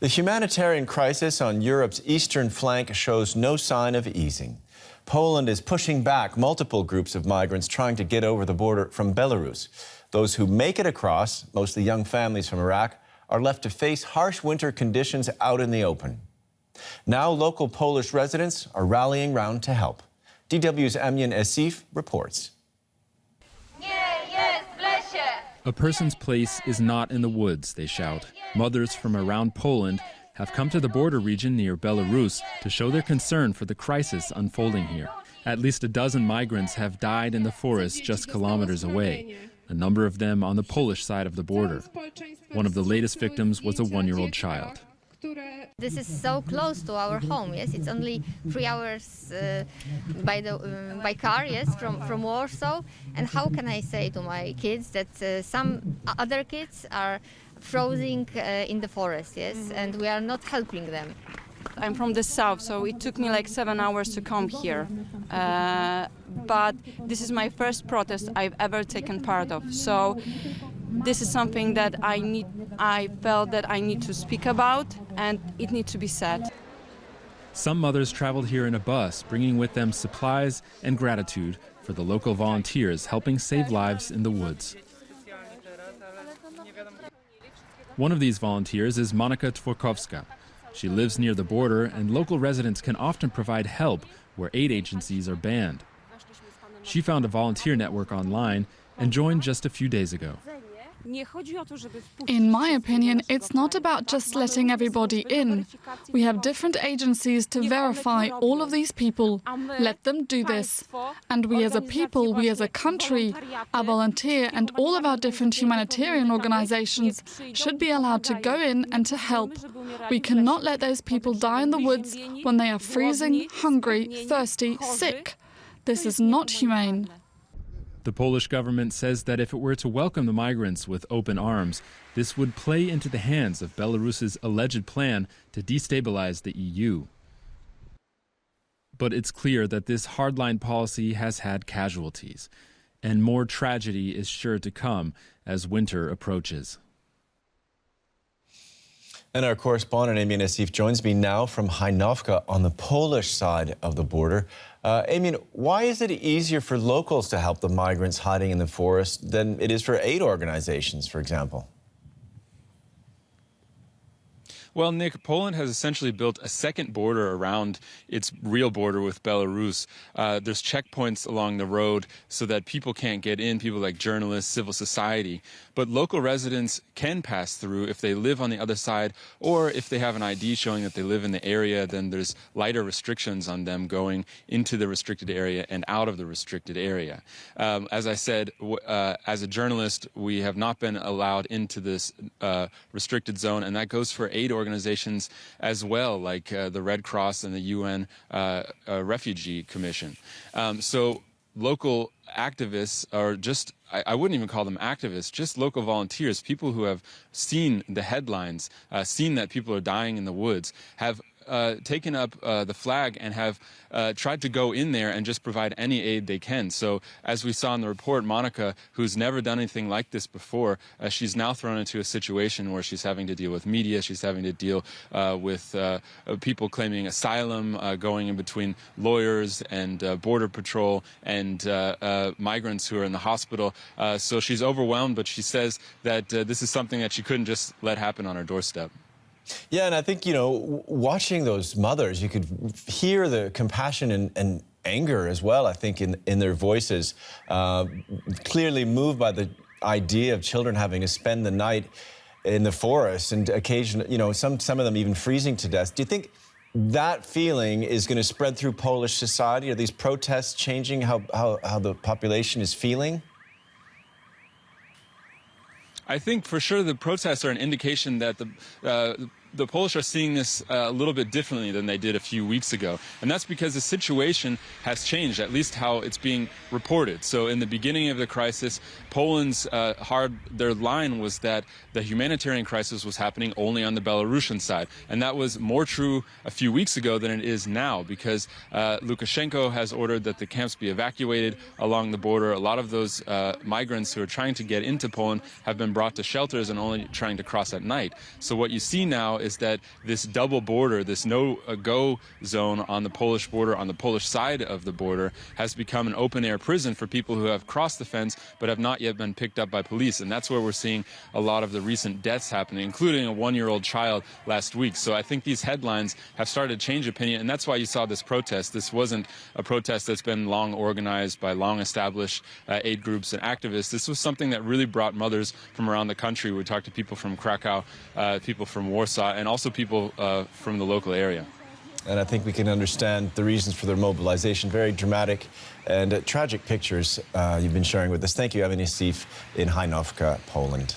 The humanitarian crisis on Europe's eastern flank shows no sign of easing. Poland is pushing back multiple groups of migrants trying to get over the border from Belarus. Those who make it across, mostly young families from Iraq, are left to face harsh winter conditions out in the open. Now local Polish residents are rallying round to help. DW's Amien Essif reports. A person's place is not in the woods, they shout. Mothers from around Poland have come to the border region near Belarus to show their concern for the crisis unfolding here. At least a dozen migrants have died in the forest just kilometers away, a number of them on the Polish side of the border. One of the latest victims was a one-year-old child. This is so close to our home, yes, it's only 3 hours by car, yes, from Warsaw. And how can I say to my kids that some other kids are frozen in the forest, yes, and we are not helping them. I'm from the south, so it took me like 7 hours to come here. But this is my first protest I've ever taken part of. So this is something that I felt that I need to speak about, and it needs to be said. Some mothers traveled here in a bus, bringing with them supplies and gratitude for the local volunteers helping save lives in the woods. One of these volunteers is Monika Tworkowska. She lives near the border, and local residents can often provide help where aid agencies are banned. She found a volunteer network online and joined just a few days ago. In my opinion, it's not about just letting everybody in. We have different agencies to verify all of these people. Let them do this. And we as a people, we as a country, our volunteer and all of our different humanitarian organizations should be allowed to go in and to help. We cannot let those people die in the woods when they are freezing, hungry, thirsty, sick. This is not humane. The Polish government says that if it were to welcome the migrants with open arms, this would play into the hands of Belarus's alleged plan to destabilize the EU. But it's clear that this hardline policy has had casualties, and more tragedy is sure to come as winter approaches. And our correspondent, Amien Essif, joins me now from Hajnówka on the Polish side of the border. Amien, why is it easier for locals to help the migrants hiding in the forest than it is for aid organizations, for example? Well, Nick, Poland has essentially built a second border around its real border with Belarus. There's checkpoints along the road so that people can't get in, people like journalists, civil society. But local residents can pass through if they live on the other side, or if they have an ID showing that they live in the area, then there's lighter restrictions on them going into the restricted area and out of the restricted area. As I said, as a journalist, we have not been allowed into this restricted zone, and that goes for aid organizations as well, like the Red Cross and the UN Refugee Commission. So local activists are just, I wouldn't even call them activists, just local volunteers, people who have seen the headlines, seen that people are dying in the woods, have taken up the flag and have tried to go in there and just provide any aid they can. So as we saw in the report, Monika, who's never done anything like this before, she's now thrown into a situation where she's having to deal with media, she's having to deal with people claiming asylum, going in between lawyers and border patrol and migrants who are in the hospital. So she's overwhelmed, but she says that this is something that she couldn't just let happen on her doorstep. Yeah, and I think, watching those mothers, you could hear the compassion and anger as well, I think, in their voices, clearly moved by the idea of children having to spend the night in the forest and occasionally, some of them even freezing to death. Do you think that feeling is going to spread through Polish society? Are these protests changing how the population is feeling? I think for sure the protests are an indication that the Polish are seeing this a little bit differently than they did a few weeks ago. And that's because the situation has changed, at least how it's being reported. So in the beginning of the crisis, Poland's their line was that the humanitarian crisis was happening only on the Belarusian side. And that was more true a few weeks ago than it is now, because Lukashenko has ordered that the camps be evacuated along the border. A lot of those migrants who are trying to get into Poland have been brought to shelters and only trying to cross at night. So what you see now is that this double border, this no-go zone on the Polish border, on the Polish side of the border, has become an open-air prison for people who have crossed the fence but have not yet been picked up by police. And that's where we're seeing a lot of the recent deaths happening, including a one-year-old child last week. So I think these headlines have started to change opinion, and that's why you saw this protest. This wasn't a protest that's been long organized by long-established aid groups and activists. This was something that really brought mothers from around the country. We talked to people from Krakow, people from Warsaw, and also people from the local area. And I think we can understand the reasons for their mobilization. Very dramatic and tragic pictures you've been sharing with us. Thank you, Amien Essif in Hajnówka, Poland.